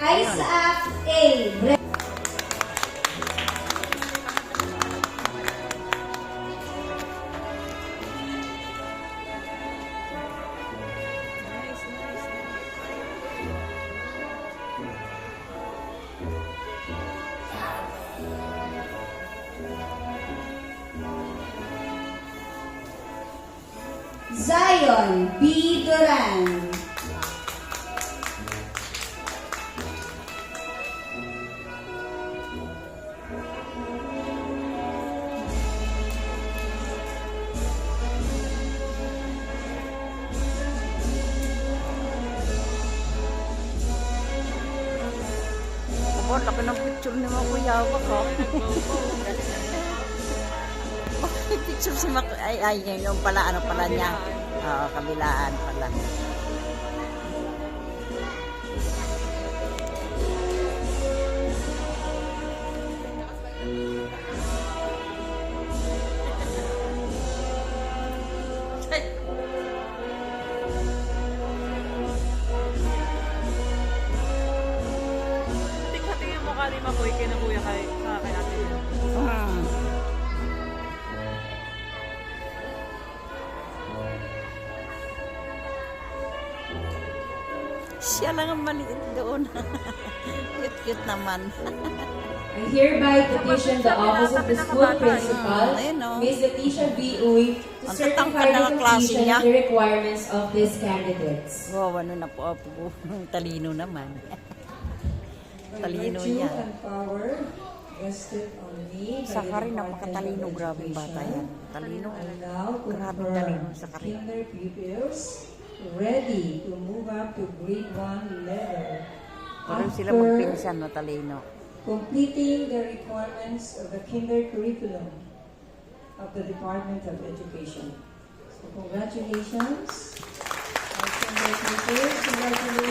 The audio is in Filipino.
Isaac A. Zion B. Duran. Oh, laki ng picture ni Makuya ko. Picture si Makuya. Ay, yung pala, ano pala niya. Oo, kabilaan pala. Tingnan mo ka ni Makoy kay na kuya kay ate. Siya lang ang maliit doon. Cute-cute naman. I hereby petition the office of the school principal, Ayun, oh. Ms. Leticia B. Uy, to Ang certify tatangkad the ng klase completion niya. of the requirements of these candidates. Wow, ano na po. Talino naman. Talino Virtue niya. and power vested on me by Sa the Karin, Department napakatalino. of Grabing bata yan. Education. Talino. I now Grabing confirm talino sa Karin. kinder pupils ready to move up to grade 1 level Parang sila after magpinsan na talino. completing the requirements of the kinder curriculum of the Department of Education. So congratulations, our kinder pupils. Congratulations.